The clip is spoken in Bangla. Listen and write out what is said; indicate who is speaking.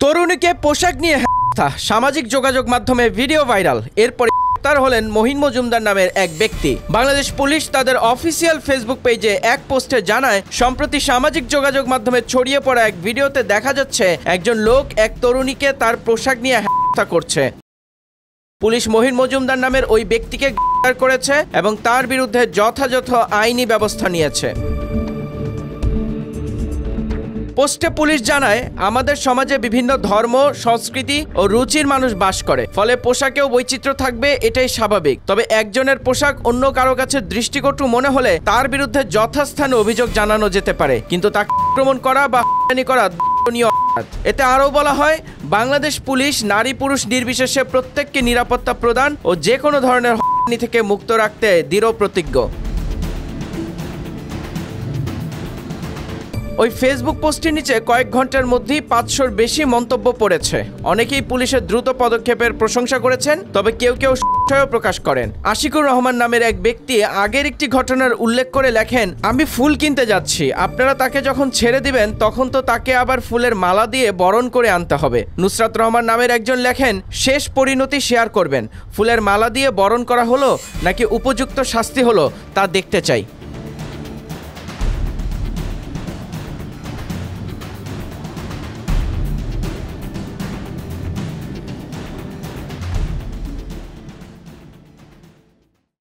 Speaker 1: তরুণীকে পোশাক নিয়ে সামাজিক যোগাযোগ মাধ্যমে ভিডিও ভাইরাল। এরপরে গ্রেফতার হলেন মহিন মজুমদার নামের এক ব্যক্তি। বাংলাদেশ পুলিশ তাদের অফিসিয়াল ফেসবুক পেজে এক পোস্টে জানায়, সম্প্রতি সামাজিক যোগাযোগ মাধ্যমে ছড়িয়ে পড়া এক ভিডিওতে দেখা যাচ্ছে একজন লোক এক তরুণীকে তার পোশাক নিয়ে হত্যা করছে। পুলিশ মহিন মজুমদার নামের ওই ব্যক্তিকে গ্রেফতার করেছে এবং তার বিরুদ্ধে যথাযথ আইনি ব্যবস্থা নিয়েছে। পোস্টে পুলিশ জানায়, আমাদের সমাজে বিভিন্ন ধর্ম, সংস্কৃতি ও রুচির মানুষ বাস করে, ফলে পোশাকেও বৈচিত্র্য থাকবে, এটাই স্বাভাবিক। তবে একজনের পোশাক অন্য কারো কাছে দৃষ্টিকটু মনে হলে তার বিরুদ্ধে যথাস্থানে অভিযোগ জানানো যেতে পারে, কিন্তু তাকে আক্রমণ করা বা হয়রানি করা দণ্ডনীয় অপরাধ। এতে আরও বলা হয়, বাংলাদেশ পুলিশ নারী পুরুষ নির্বিশেষে প্রত্যেককে নিরাপত্তা প্রদান ও যে কোনো ধরনের হয়রানি থেকে মুক্ত রাখতে দৃঢ় প্রতিজ্ঞ। ওই ফেসবুক পোস্টের নিচে কয়েক ঘন্টার মধ্যেই 500-র বেশি মন্তব্য পড়েছে। অনেকেই পুলিশের দ্রুত পদক্ষেপের প্রশংসা করেছেন, তবে কেউ কেউ সংশয় প্রকাশ করেন। আশিকুর রহমান নামের এক ব্যক্তি আগের একটি ঘটনার উল্লেখ করে লেখেন, আমি ফুল কিনতে যাচ্ছি, আপনারা তাকে যখন ছেড়ে দিবেন তখন তো তাকে আবার ফুলের মালা দিয়ে বরণ করে আনতে হবে। নুসরাত রহমান নামের একজন লেখেন, শেষ পরিণতি শেয়ার করবেন, ফুলের মালা দিয়ে বরণ করা হলো নাকি উপযুক্ত শাস্তি হলো তা দেখতে চাই।